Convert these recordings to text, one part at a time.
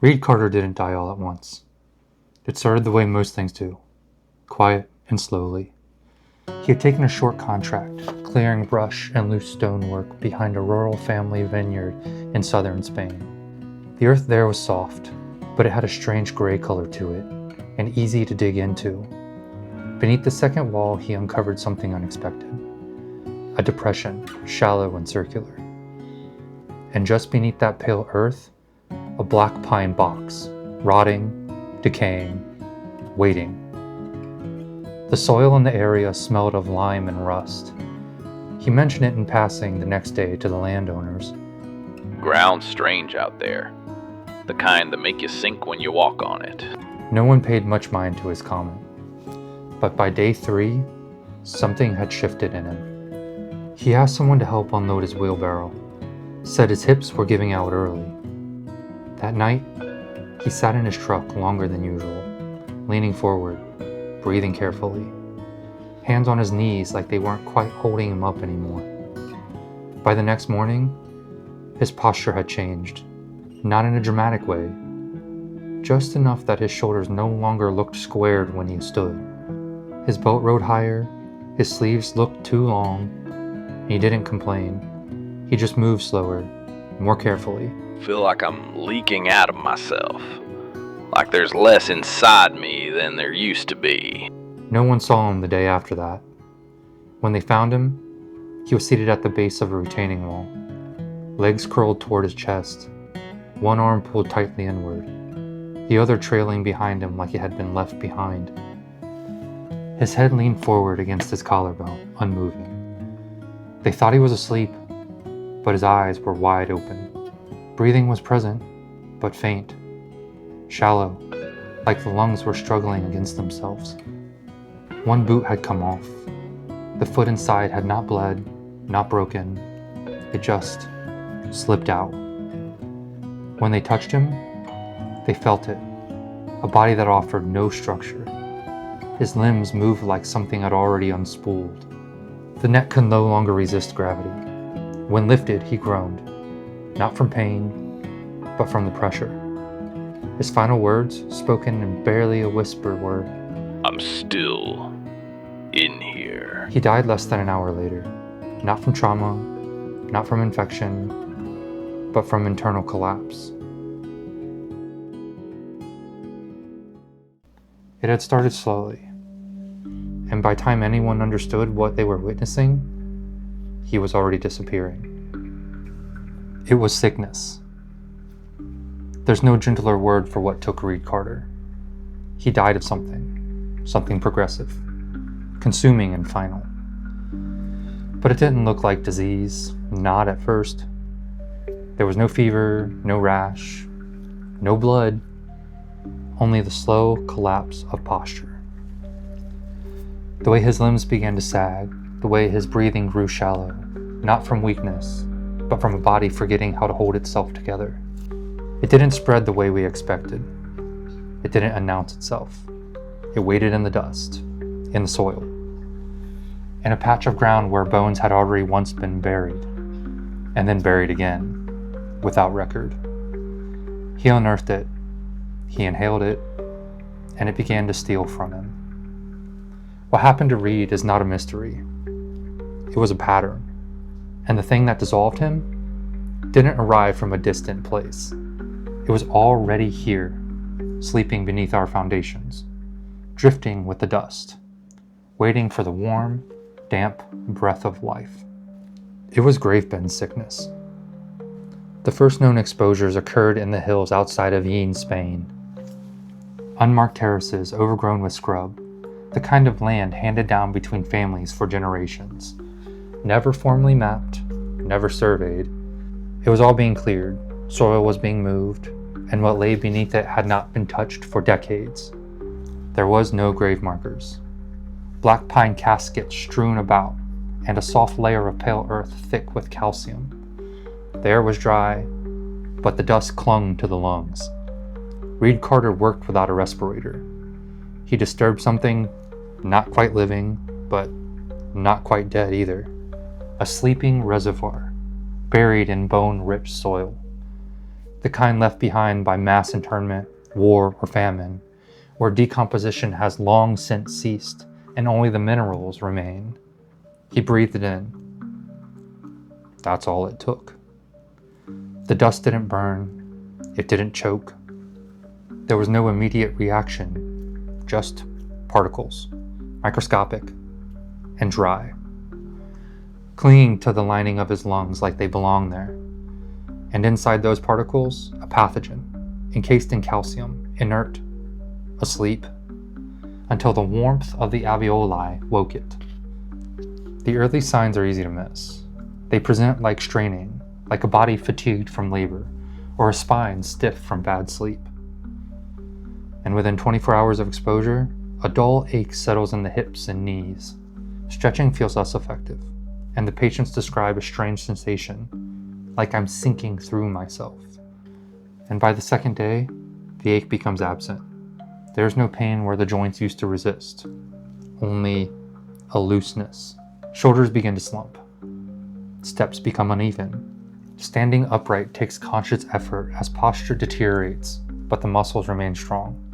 Reid Carter didn't die all at once. It started the way most things do, quiet and slowly. He had taken a short contract, clearing brush and loose stonework behind a rural family vineyard in southern Spain. The earth there was soft, but it had a strange gray color to it, and easy to dig into. Beneath the second wall, he uncovered something unexpected. A depression, shallow and circular. And just beneath that pale earth, a black pine box, rotting, decaying, waiting. The soil in the area smelled of lime and rust. He mentioned it in passing the next day to the landowners. Ground's strange out there. The kind that make you sink when you walk on it. No one paid much mind to his comment. But by day 3, something had shifted in him. He asked someone to help unload his wheelbarrow, said his hips were giving out early. That night, he sat in his truck longer than usual, leaning forward, breathing carefully, hands on his knees like they weren't quite holding him up anymore. By the next morning, his posture had changed, not in a dramatic way, just enough that his shoulders no longer looked squared when he stood. His belt rode higher, his sleeves looked too long. He didn't complain. He just moved slower, more carefully. Feel like I'm leaking out of myself. Like there's less inside me than there used to be. No one saw him the day after that. When they found him, he was seated at the base of a retaining wall, legs curled toward his chest, one arm pulled tightly inward, the other trailing behind him like it had been left behind. His head leaned forward against his collarbone, unmoving. They thought he was asleep, but his eyes were wide open. Breathing was present, but faint, shallow, like the lungs were struggling against themselves. One boot had come off. The foot inside had not bled, not broken. It just slipped out. When they touched him, they felt it, a body that offered no structure. His limbs moved like something had already unspooled. The neck could no longer resist gravity. When lifted, he groaned, not from pain, but from the pressure. His final words, spoken in barely a whisper, were, I'm still in here. He died less than an hour later, not from trauma, not from infection, but from internal collapse. It had started slowly, and by the time anyone understood what they were witnessing, he was already disappearing. It was sickness. There's no gentler word for what took Reid Carter. He died of something progressive, consuming and final. But it didn't look like disease, not at first. There was no fever, no rash, no blood, only the slow collapse of posture. The way his limbs began to sag, the way his breathing grew shallow, not from weakness, but from a body forgetting how to hold itself together. It didn't spread the way we expected. It didn't announce itself. It waited in the dust, in the soil, in a patch of ground where bones had already once been buried, and then buried again, without record. He unearthed it, he inhaled it, and it began to steal from him. What happened to Reid is not a mystery. It was a pattern, and the thing that dissolved him didn't arrive from a distant place. It was already here, sleeping beneath our foundations, drifting with the dust, waiting for the warm, damp breath of life. It was Gravebend Sickness. The first known exposures occurred in the hills outside of Jaén, Spain. Unmarked terraces overgrown with scrub, the kind of land handed down between families for generations. Never formally mapped, never surveyed. It was all being cleared, soil was being moved, and what lay beneath it had not been touched for decades. There was no grave markers. Black pine caskets strewn about, and a soft layer of pale earth thick with calcium. The air was dry, but the dust clung to the lungs. Reid Carter worked without a respirator. He disturbed something, not quite living, but not quite dead either. A sleeping reservoir, buried in bone-rich soil. the kind left behind by mass internment, war, or famine, where decomposition has long since ceased and only the minerals remain. He breathed it in. That's all it took. The dust didn't burn. It didn't choke. There was no immediate reaction, just particles, microscopic and dry, clinging to the lining of his lungs like they belong there. And inside those particles, a pathogen, encased in calcium, inert, asleep, until the warmth of the alveoli woke it. The early signs are easy to miss. They present like straining, like a body fatigued from labor, or a spine stiff from bad sleep. And within 24 hours of exposure, a dull ache settles in the hips and knees. Stretching feels less effective, and the patients describe a strange sensation, like I'm sinking through myself. And by the second day, the ache becomes absent. There's no pain where the joints used to resist, only a looseness. Shoulders begin to slump. Steps become uneven. Standing upright takes conscious effort as posture deteriorates, but the muscles remain strong.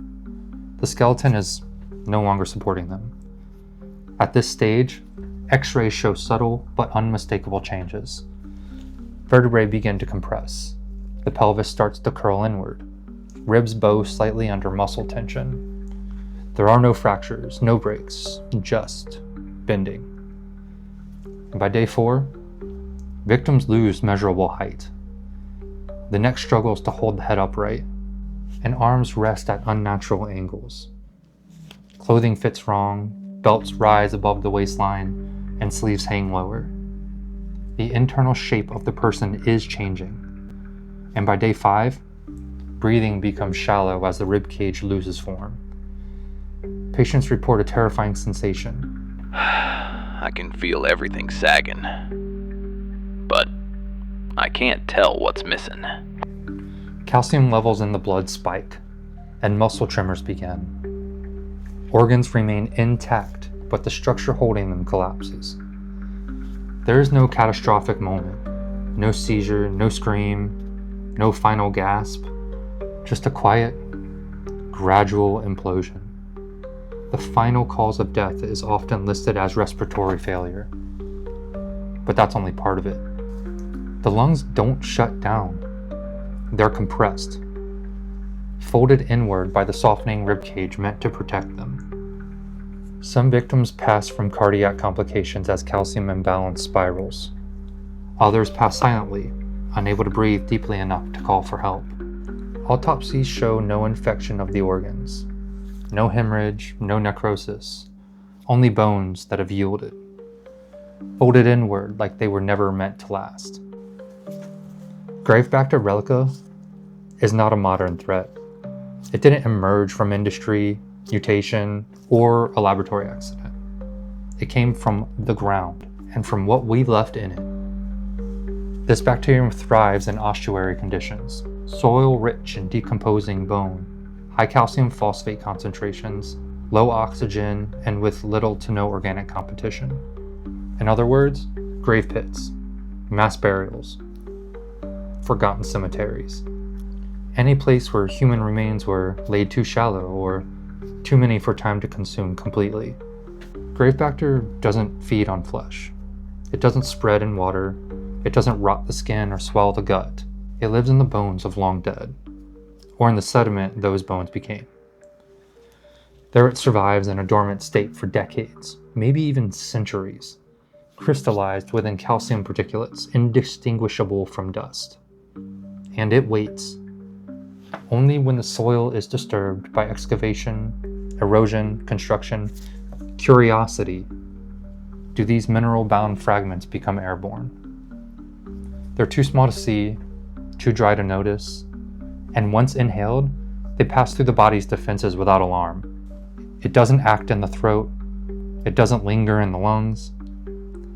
The skeleton is no longer supporting them. At this stage, X-rays show subtle but unmistakable changes. Vertebrae begin to compress. The pelvis starts to curl inward. Ribs bow slightly under muscle tension. There are no fractures, no breaks, just bending. And by day 4, victims lose measurable height. The neck struggles to hold the head upright, and arms rest at unnatural angles. Clothing fits wrong, belts rise above the waistline, and sleeves hang lower. The internal shape of the person is changing. And by day 5, breathing becomes shallow as the rib cage loses form. Patients report a terrifying sensation. I can feel everything sagging, but I can't tell what's missing. Calcium levels in the blood spike, and muscle tremors begin. Organs remain intact, but the structure holding them collapses. There is no catastrophic moment, no seizure, no scream, no final gasp, just a quiet, gradual implosion. The final cause of death is often listed as respiratory failure, but that's only part of it. The lungs don't shut down. They're compressed, folded inward by the softening ribcage meant to protect them. Some victims pass from cardiac complications as calcium imbalance spirals. Others pass silently, unable to breathe deeply enough to call for help. Autopsies show no infection of the organs, no hemorrhage, no necrosis, only bones that have yielded, folded inward like they were never meant to last. Gravebacter relica is not a modern threat. It didn't emerge from industry, mutation, or a laboratory accident. It came from the ground and from what we left in it. This bacterium thrives in ossuary conditions, soil-rich and decomposing bone, high calcium phosphate concentrations, low oxygen, and with little to no organic competition. In other words, grave pits, mass burials, forgotten cemeteries. Any place where human remains were laid too shallow or too many for time to consume completely. Gravebacter doesn't feed on flesh. It doesn't spread in water. It doesn't rot the skin or swell the gut. It lives in the bones of long dead, or in the sediment those bones became. There it survives in a dormant state for decades, maybe even centuries, crystallized within calcium particulates indistinguishable from dust. And it waits. Only when the soil is disturbed by excavation, erosion, construction, curiosity, do these mineral-bound fragments become airborne. They're too small to see, too dry to notice, and once inhaled, they pass through the body's defenses without alarm. It doesn't act in the throat. It doesn't linger in the lungs.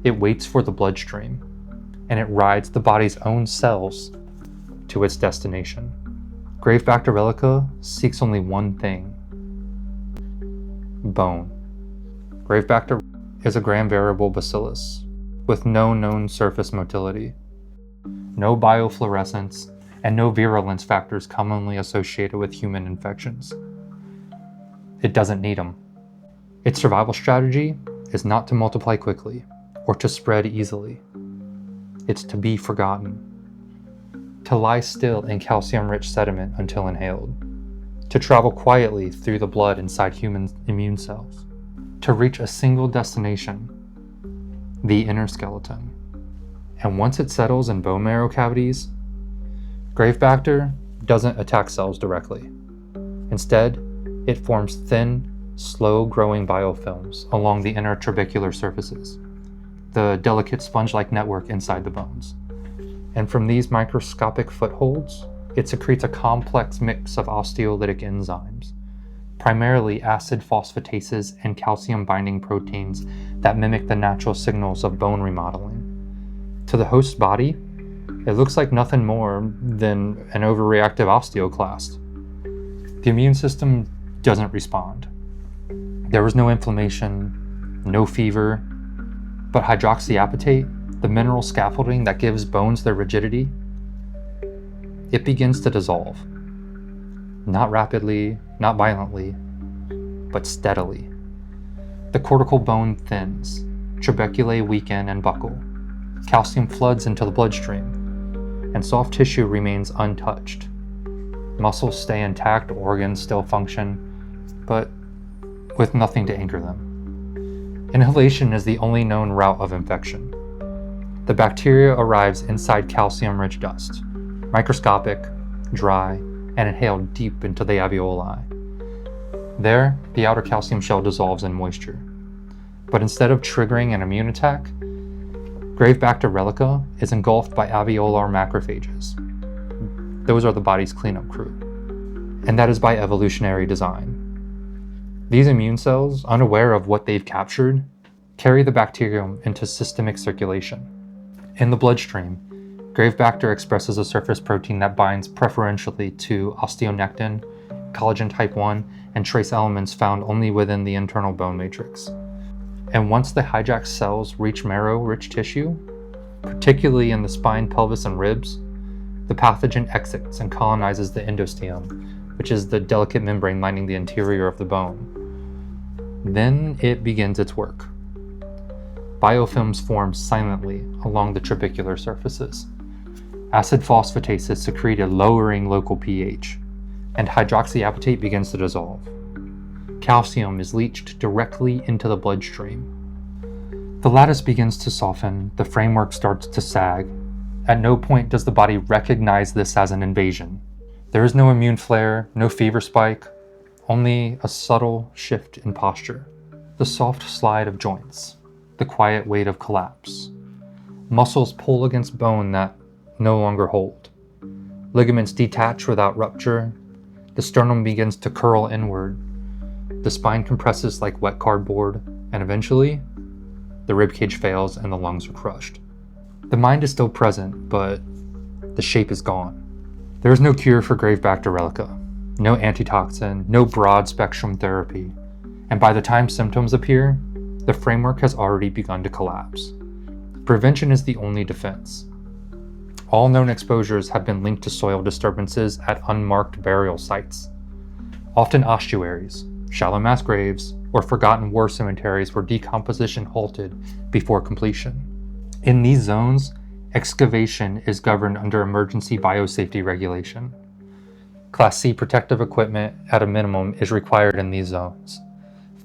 It waits for the bloodstream, and it rides the body's own cells to its destination. Gravebacter relica seeks only one thing: bone. Gravebacter is a gram-variable bacillus with no known surface motility, no biofluorescence, and no virulence factors commonly associated with human infections. It doesn't need them. Its survival strategy is not to multiply quickly or to spread easily. It's to be forgotten, to lie still in calcium-rich sediment until inhaled, to travel quietly through the blood inside human immune cells, to reach a single destination, the inner skeleton. And once it settles in bone marrow cavities, Gravebacter doesn't attack cells directly. Instead, it forms thin, slow-growing biofilms along the inner trabecular surfaces, the delicate sponge-like network inside the bones. And from these microscopic footholds, it secretes a complex mix of osteolytic enzymes, primarily acid phosphatases and calcium-binding proteins that mimic the natural signals of bone remodeling. To the host body, it looks like nothing more than an overreactive osteoclast. The immune system doesn't respond. There was no inflammation, no fever, but hydroxyapatite, the mineral scaffolding that gives bones their rigidity, it begins to dissolve. Not rapidly, not violently, but steadily. The cortical bone thins, trabeculae weaken and buckle, calcium floods into the bloodstream, and soft tissue remains untouched. Muscles stay intact, organs still function, but with nothing to anchor them. Inhalation is the only known route of infection. The bacteria arrives inside calcium-rich dust, microscopic, dry, and inhaled deep into the alveoli. There, the outer calcium shell dissolves in moisture. But instead of triggering an immune attack, Gravebacter relica is engulfed by alveolar macrophages. Those are the body's cleanup crew. And that is by evolutionary design. These immune cells, unaware of what they've captured, carry the bacterium into systemic circulation. In the bloodstream, Gravebacter expresses a surface protein that binds preferentially to osteonectin, collagen type 1, and trace elements found only within the internal bone matrix. And once the hijacked cells reach marrow-rich tissue, particularly in the spine, pelvis, and ribs, the pathogen exits and colonizes the endosteum, which is the delicate membrane lining the interior of the bone. Then it begins its work. Biofilms form silently along the trabecular surfaces. Acid phosphatases secrete a lowering local pH, and hydroxyapatite begins to dissolve. Calcium is leached directly into the bloodstream. The lattice begins to soften, the framework starts to sag. At no point does the body recognize this as an invasion. There is no immune flare, no fever spike, only a subtle shift in posture. The soft slide of joints, the quiet weight of collapse. Muscles pull against bone that no longer hold. Ligaments detach without rupture. The sternum begins to curl inward. The spine compresses like wet cardboard, and eventually, the ribcage fails and the lungs are crushed. The mind is still present, but the shape is gone. There is no cure for Gravebacter relica, no antitoxin, no broad-spectrum therapy, and by the time symptoms appear, the framework has already begun to collapse. Prevention is the only defense. All known exposures have been linked to soil disturbances at unmarked burial sites, often ossuaries, shallow mass graves, or forgotten war cemeteries where decomposition halted before completion. In these zones, excavation is governed under emergency biosafety regulation. Class C protective equipment at a minimum is required in these zones.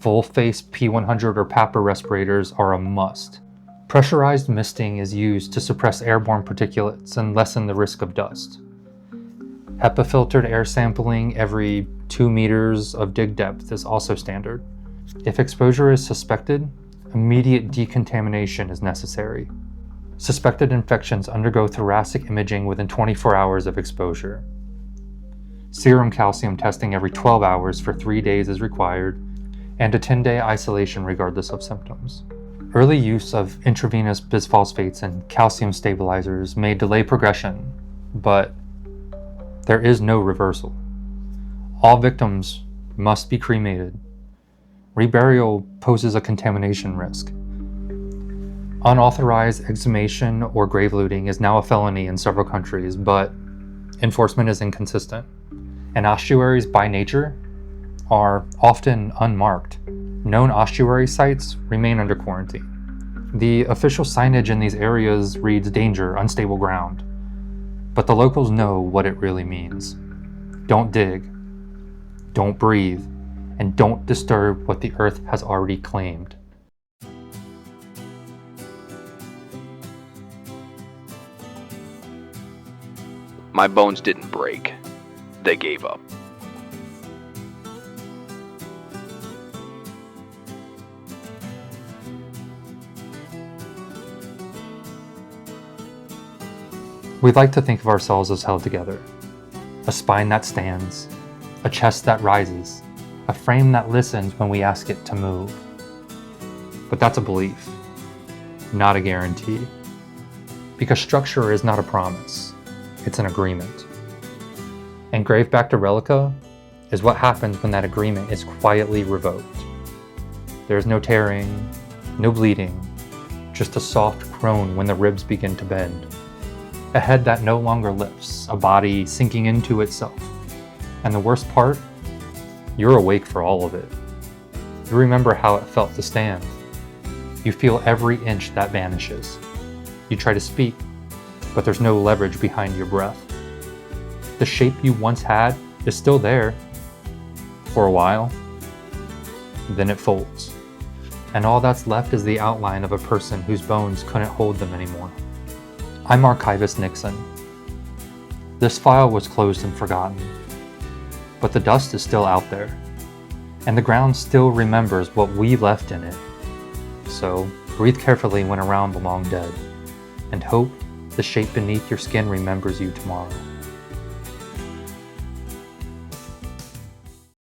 Full-face P100 or PAPR respirators are a must. Pressurized misting is used to suppress airborne particulates and lessen the risk of dust. HEPA-filtered air sampling every 2 meters of dig depth is also standard. If exposure is suspected, immediate decontamination is necessary. Suspected infections undergo thoracic imaging within 24 hours of exposure. Serum calcium testing every 12 hours for 3 days is required, and a 10-day isolation regardless of symptoms. Early use of intravenous bisphosphates and calcium stabilizers may delay progression, but there is no reversal. All victims must be cremated. Reburial poses a contamination risk. Unauthorized exhumation or grave looting is now a felony in several countries, but Enforcement is inconsistent, and ossuaries by nature are often unmarked. Known ossuary sites remain under quarantine. The official signage in these areas reads danger, unstable ground, but the locals know what it really means. Don't dig, don't breathe, and don't disturb what the earth has already claimed. My bones didn't break. They gave up. We'd like to think of ourselves as held together. A spine that stands, a chest that rises, a frame that listens when we ask it to move. But that's a belief, not a guarantee. Because structure is not a promise, it's an agreement. And Gravebacter relica is what happens when that agreement is quietly revoked. There's no tearing, no bleeding, just a soft groan when the ribs begin to bend. A head that no longer lifts, a body sinking into itself. And the worst part, you're awake for all of it. You remember how it felt to stand. You feel every inch that vanishes. You try to speak, but there's no leverage behind your breath. The shape you once had is still there for a while, then it folds. And all that's left is the outline of a person whose bones couldn't hold them anymore. I'm Archivist Nixon. This file was closed and forgotten, but the dust is still out there, and the ground still remembers what we left in it. So breathe carefully when around the long dead, and hope the shape beneath your skin remembers you tomorrow.